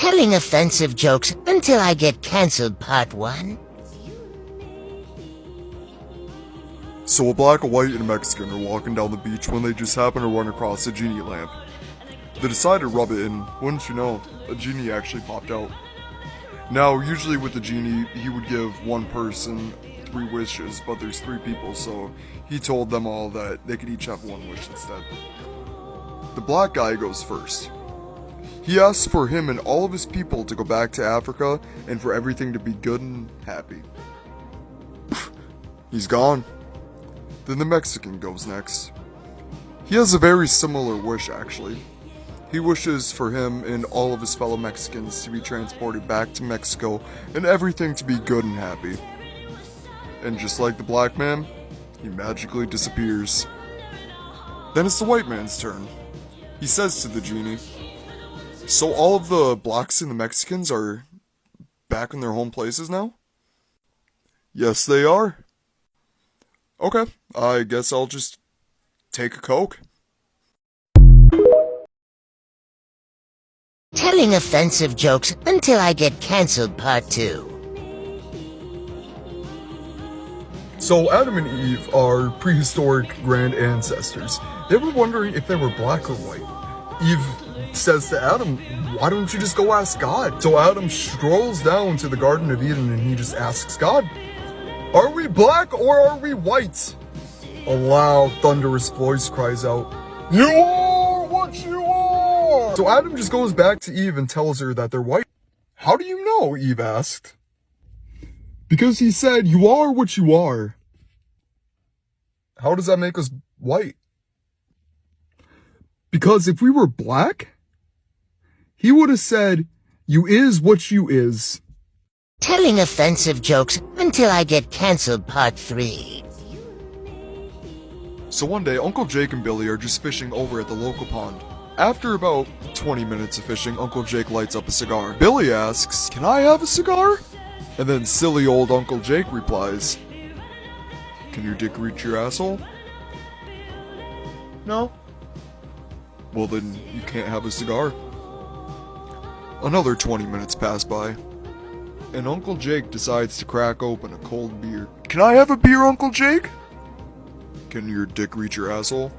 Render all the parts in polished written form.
Telling offensive jokes until I get cancelled, part 1. So a black, a white, and a Mexican are walking down the beach when they just happen to run across a genie lamp. They decide to rub it, and wouldn't you know, a genie actually popped out. Now, usually with the genie, he would give one person 3 wishes, but there's 3 people, so he told them all that they could each have 1 wish instead. The black guy goes first. He asks for him and all of his people to go back to Africa and for everything to be good and happy. He's gone. Then the Mexican goes next. He has a very similar wish, actually. He wishes for him and all of his fellow Mexicans to be transported back to Mexico and everything to be good and happy. And just like the black man, he magically disappears. Then it's the white man's turn. He says to the genie, "So all of the blacks and the Mexicans are back in their home places now?" "Yes, they are." "Okay, I guess I'll just take a Coke." Telling offensive jokes until I get cancelled, part 2. So Adam and Eve are prehistoric grand ancestors. They were wondering if they were black or white. Eve says to Adam, "Why don't you just go ask God?" So Adam strolls down to the Garden of Eden and he just asks God, "Are we black or are we white?" A loud, thunderous voice cries out, "You are what you are!" So Adam just goes back to Eve and tells her that they're white. "How do you know?" Eve asked. "Because he said, 'You are what you are.'" "How does that make us white?" "Because if we were black, he would have said, 'You is what you is.'" Telling offensive jokes until I get cancelled, part 3. So one day, Uncle Jake and Billy are just fishing over at the local pond. After about 20 minutes of fishing, Uncle Jake lights up a cigar. Billy asks, "Can I have a cigar?" And then silly old Uncle Jake replies, "Can your dick reach your asshole?" "No." "Well then, you can't have a cigar." Another 20 minutes pass by, and Uncle Jake decides to crack open a cold beer. "Can I have a beer, Uncle Jake?" "Can your dick reach your asshole?"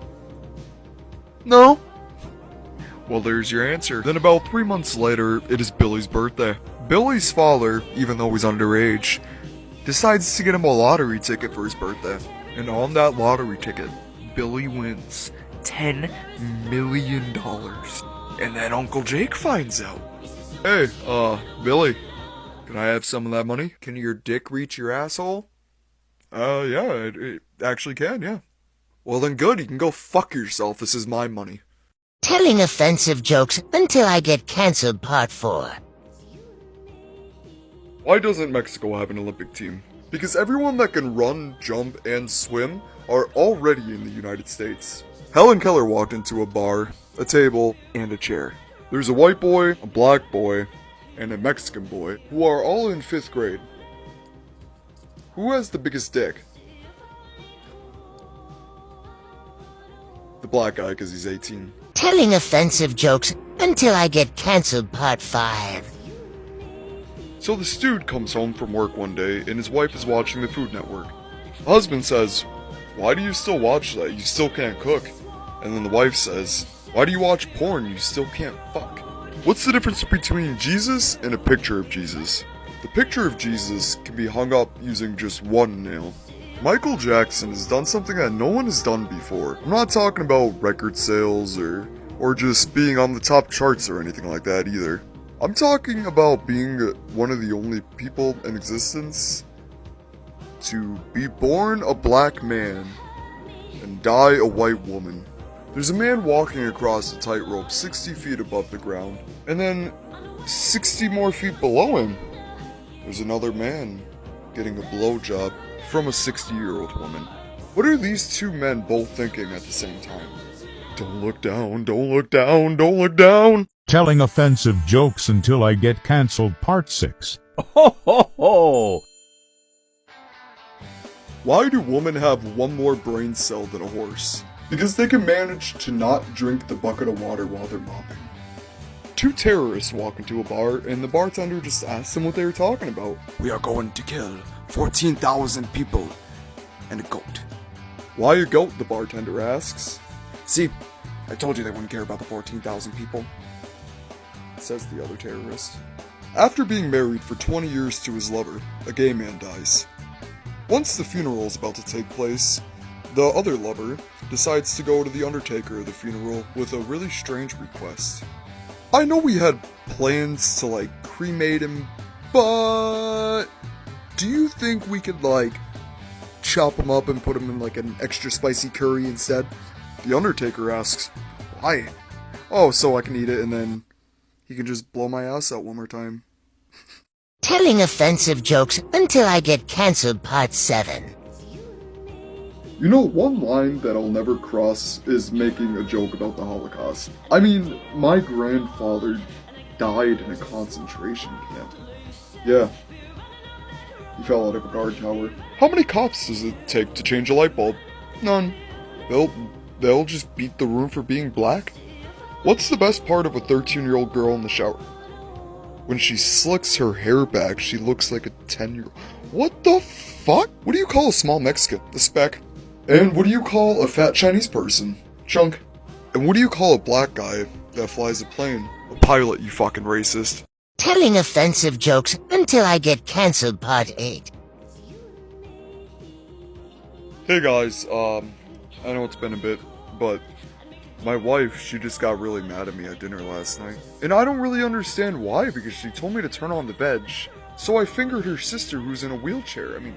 "No." "Well, there's your answer." Then about 3 months later, it is Billy's birthday. Billy's father, even though he's underage, decides to get him a lottery ticket for his birthday. And on that lottery ticket, Billy wins $10 million. And then Uncle Jake finds out. "Hey, Billy, can I have some of that money? Can your dick reach your asshole?" Yeah, it actually can, yeah." "Well then good, you can go fuck yourself, this is my money." Telling offensive jokes until I get cancelled, part 4. Why doesn't Mexico have an Olympic team? Because everyone that can run, jump, and swim are already in the United States. Helen Keller walked into a bar, a table, and a chair. There's a white boy, a black boy, and a Mexican boy, who are all in 5th grade. Who has the biggest dick? The black guy, because he's 18. Telling offensive jokes until I get cancelled, part 5. So this dude comes home from work one day and his wife is watching the Food Network. The husband says, "Why do you still watch that? You still can't cook." And then the wife says, "Why do you watch porn? You still can't fuck." What's the difference between Jesus and a picture of Jesus? The picture of Jesus can be hung up using just one nail. Michael Jackson has done something that no one has done before. I'm not talking about record sales or just being on the top charts or anything like that either. I'm talking about being one of the only people in existence to be born a black man and die a white woman. There's a man walking across a tightrope 60 feet above the ground, and then 60 more feet below him, there's another man getting a blowjob from a 60-year-old woman. What are these 2 men both thinking at the same time? Don't look down, don't look down, don't look down! Telling offensive jokes until I get cancelled, part 6. Ho ho ho! Why do women have one more brain cell than a horse? Because they can manage to not drink the bucket of water while they're mopping. Two terrorists walk into a bar, and the bartender just asks them what they were talking about. We are going to kill 14,000 people and a goat. Why a goat? The bartender asks. See, I told you they wouldn't care about the 14,000 people. Says the other terrorist. After being married for 20 years to his lover, a gay man dies. Once the funeral is about to take place, the other lover decides to go to the undertaker of the funeral with a really strange request. I know we had plans to cremate him, but do you think we could chop him up and put him in an extra spicy curry instead? The undertaker asks, why? Oh, so I can eat it and then he can just blow my ass out one more time. Telling offensive jokes until I get cancelled Part 7. You know, one line that I'll never cross is making a joke about the Holocaust. I mean, my grandfather died in a concentration camp. Yeah. He fell out of a guard tower. How many cops does it take to change a light bulb? None. They'll just beat the room for being black. What's the best part of a 13-year-old girl in the shower? When she slicks her hair back, she looks like a 10-year-old. What the fuck? What do you call a small Mexican? A speck. And what do you call a fat Chinese person? Chunk. And what do you call a black guy that flies a plane? A pilot, you fucking racist. Telling offensive jokes until I get cancelled Part 8. Hey guys, I know it's been a bit, but my wife, she just got really mad at me at dinner last night. And I don't really understand why, because she told me to turn on the veg. So I fingered her sister who's in a wheelchair. I mean,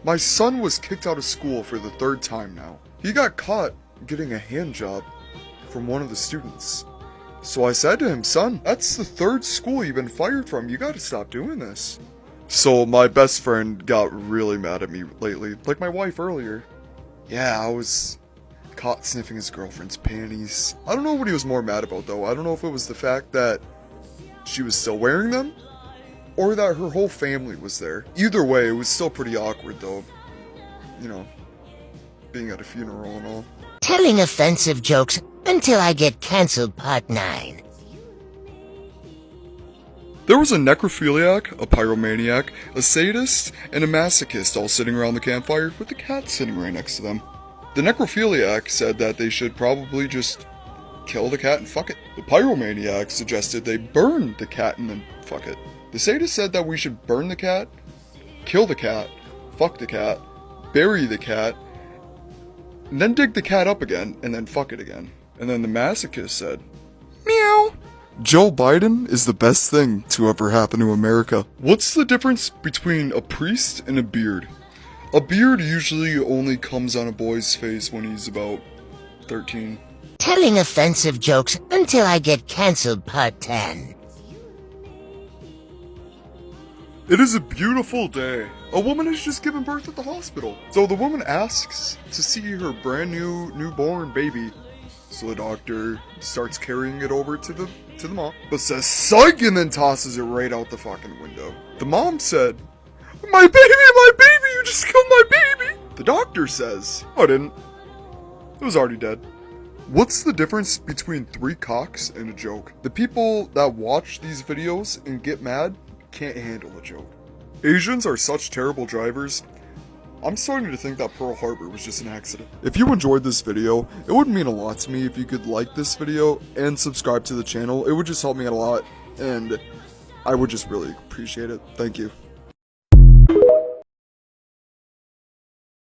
my son was kicked out of school for the 3rd time now. He got caught getting a hand job from one of the students. So I said to him, son, that's the 3rd school you've been fired from. You gotta stop doing this. So my best friend got really mad at me lately, like my wife earlier. Yeah, I was caught sniffing his girlfriend's panties. I don't know what he was more mad about though. I don't know if it was the fact that she was still wearing them, or that her whole family was there. Either way, it was still pretty awkward though. You know, being at a funeral and all. Telling offensive jokes until I get cancelled Part 9. There was a necrophiliac, a pyromaniac, a sadist, and a masochist all sitting around the campfire with the cat sitting right next to them. The necrophiliac said that they should probably just kill the cat and fuck it. The pyromaniac suggested they burn the cat and then fuck it. The sadist said that we should burn the cat, kill the cat, fuck the cat, bury the cat, and then dig the cat up again, and then fuck it again. And then the masochist said, meow. Joe Biden is the best thing to ever happen to America. What's the difference between a priest and a beard? A beard usually only comes on a boy's face when he's about 13. Telling offensive jokes until I get cancelled Part 10. It is a beautiful day. A woman has just given birth at the hospital. So the woman asks to see her brand new newborn baby. So the doctor starts carrying it over to the mom, but says psych and then tosses it right out the fucking window. The mom said, my baby, you just killed my baby. The doctor says, I didn't. It was already dead. What's the difference between 3 cocks and a joke? The people that watch these videos and get mad can't handle a joke. Asians are such terrible drivers. I'm starting to think that Pearl Harbor was just an accident. If you enjoyed this video, it would mean a lot to me if you could like this video and subscribe to the channel. It would just help me out a lot, and I would just really appreciate it. Thank you.